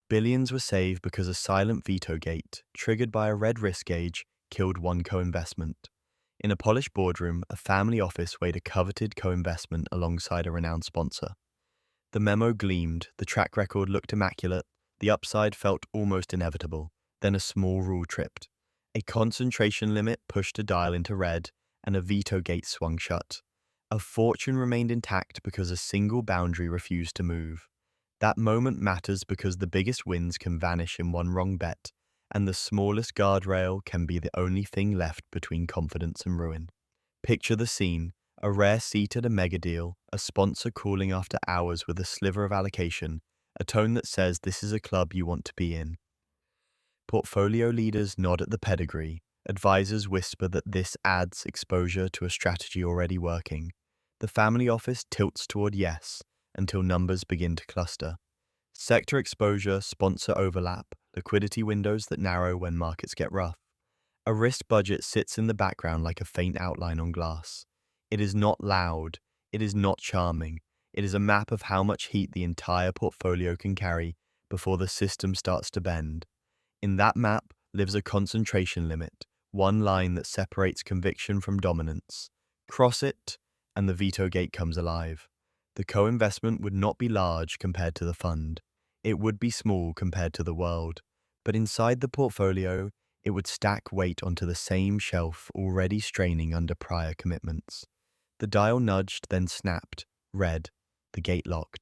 Billions were saved because a silent veto gate, triggered by a red risk gauge, killed one co-investment. In a polished boardroom, a family office weighed a coveted co-investment alongside a renowned sponsor. The memo gleamed, the track record looked immaculate, the upside felt almost inevitable. Then a small rule tripped. A concentration limit pushed a dial into red, and a veto gate swung shut. A fortune remained intact because a single boundary refused to move. That moment matters because the biggest wins can vanish in one wrong bet, and the smallest guardrail can be the only thing left between confidence and ruin. Picture the scene: a rare seat at a mega deal, a sponsor calling after hours with a sliver of allocation, a tone that says this is a club you want to be in. Portfolio leaders nod at the pedigree, advisors whisper that this adds exposure to a strategy already working. The family office tilts toward yes, until numbers begin to cluster. Sector exposure, sponsor overlap, liquidity windows that narrow when markets get rough. A risk budget sits in the background like a faint outline on glass. It is not loud, it is not charming. It is a map of how much heat the entire portfolio can carry before the system starts to bend. In that map lives a concentration limit, one line that separates conviction from dominance. Cross it, and the veto gate comes alive. The co-investment would not be large compared to the fund. It would be small compared to the world. But inside the portfolio, it would stack weight onto the same shelf already straining under prior commitments. The dial nudged, then snapped. Red. The gate locked.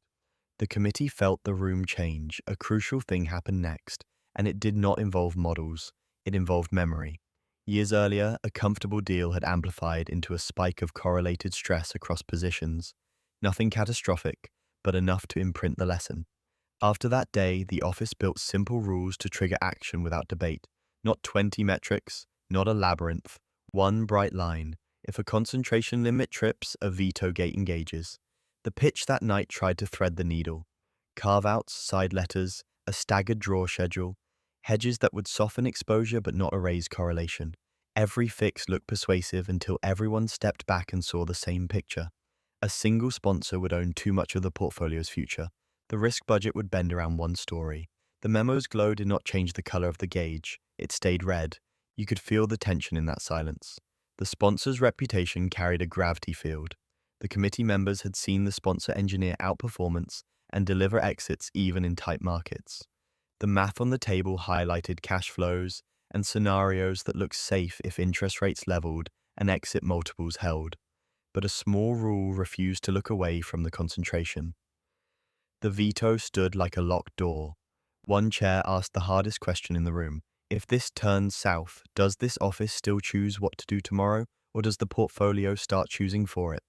The committee felt the room change. A crucial thing happened next, and it did not involve models. It involved memory. Years earlier, a comfortable deal had amplified into a spike of correlated stress across positions. Nothing catastrophic, but enough to imprint the lesson. After that day, the office built simple rules to trigger action without debate. Not 20 metrics, not a labyrinth, one bright line. If a concentration limit trips, a veto gate engages. The pitch that night tried to thread the needle. Carve-outs, side letters, a staggered draw schedule, hedges that would soften exposure but not erase correlation. Every fix looked persuasive until everyone stepped back and saw the same picture. A single sponsor would own too much of the portfolio's future. The risk budget would bend around one story. The memo's glow did not change the color of the gauge. It stayed red. You could feel the tension in that silence. The sponsor's reputation carried a gravity field. The committee members had seen the sponsor engineer outperformance and deliver exits even in tight markets. The math on the table highlighted cash flows and scenarios that looked safe if interest rates leveled and exit multiples held. But a small rule refused to look away from the concentration. The veto stood like a locked door. One chair asked the hardest question in the room. If this turns south, does this office still choose what to do tomorrow, or does the portfolio start choosing for it?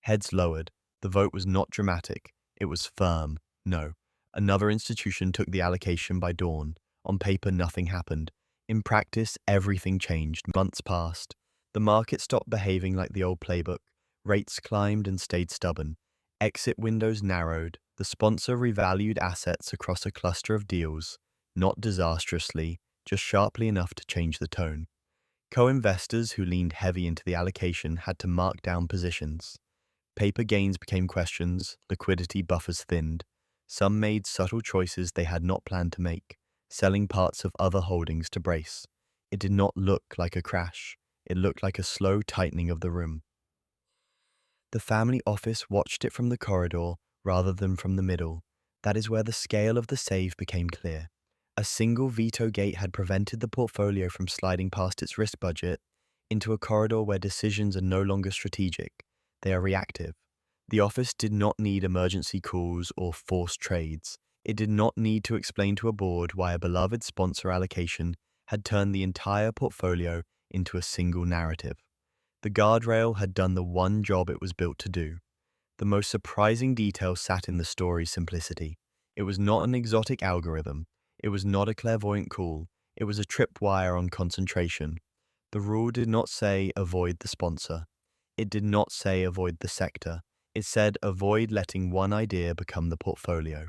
Heads lowered. The vote was not dramatic. It was firm. No. Another institution took the allocation by dawn. On paper, nothing happened. In practice, everything changed. Months passed. The market stopped behaving like the old playbook. Rates climbed and stayed stubborn. Exit windows narrowed. The sponsor revalued assets across a cluster of deals, not disastrously, just sharply enough to change the tone. Co-investors who leaned heavy into the allocation had to mark down positions. Paper gains became questions, liquidity buffers thinned. Some made subtle choices they had not planned to make, selling parts of other holdings to brace. It did not look like a crash. It looked like a slow tightening of the room. The family office watched it from the corridor rather than from the middle. That is where the scale of the save became clear. A single veto gate had prevented the portfolio from sliding past its risk budget into a corridor where decisions are no longer strategic. They are reactive. The office did not need emergency calls or forced trades. It did not need to explain to a board why a beloved sponsor allocation had turned the entire portfolio into a single narrative. The guardrail had done the one job it was built to do. The most surprising detail sat in the story's simplicity. It was not an exotic algorithm. It was not a clairvoyant call. It was a tripwire on concentration. The rule did not say avoid the sponsor. It did not say avoid the sector. It said avoid letting one idea become the portfolio.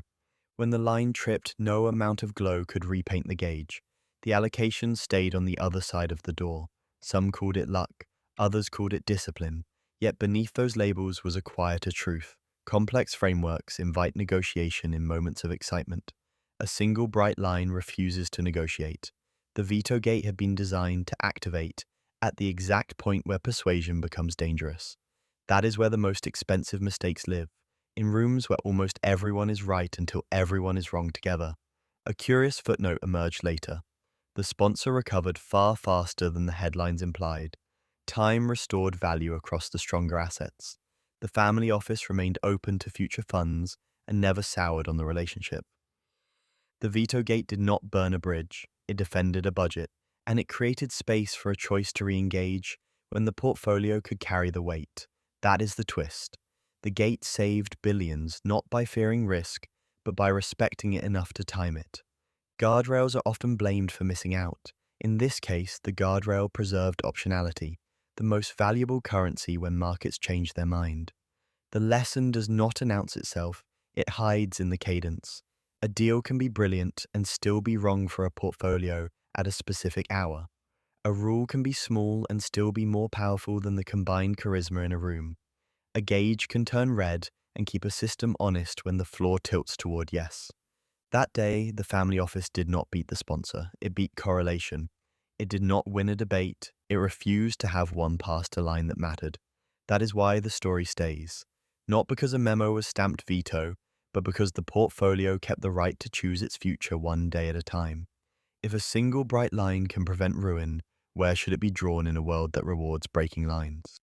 When the line tripped, no amount of glow could repaint the gauge. The allocation stayed on the other side of the door. Some called it luck. Others called it discipline. Yet beneath those labels was a quieter truth. Complex frameworks invite negotiation in moments of excitement. A single bright line refuses to negotiate. The veto gate had been designed to activate at the exact point where persuasion becomes dangerous. That is where the most expensive mistakes live, in rooms where almost everyone is right until everyone is wrong together. A curious footnote emerged later. The sponsor recovered far faster than the headlines implied. Time restored value across the stronger assets. The family office remained open to future funds and never soured on the relationship. The veto gate did not burn a bridge, it defended a budget, and it created space for a choice to re-engage when the portfolio could carry the weight. That is the twist. The gate saved billions not by fearing risk, but by respecting it enough to time it. Guardrails are often blamed for missing out. In this case, the guardrail preserved optionality, the most valuable currency when markets change their mind. The lesson does not announce itself, it hides in the cadence. A deal can be brilliant and still be wrong for a portfolio at a specific hour. A rule can be small and still be more powerful than the combined charisma in a room. A gauge can turn red and keep a system honest when the floor tilts toward yes. That day, the family office did not beat the sponsor, it beat correlation. It did not win a debate, it refused to have one past a line that mattered. That is why the story stays. Not because a memo was stamped veto, but because the portfolio kept the right to choose its future one day at a time. If a single bright line can prevent ruin, where should it be drawn in a world that rewards breaking lines?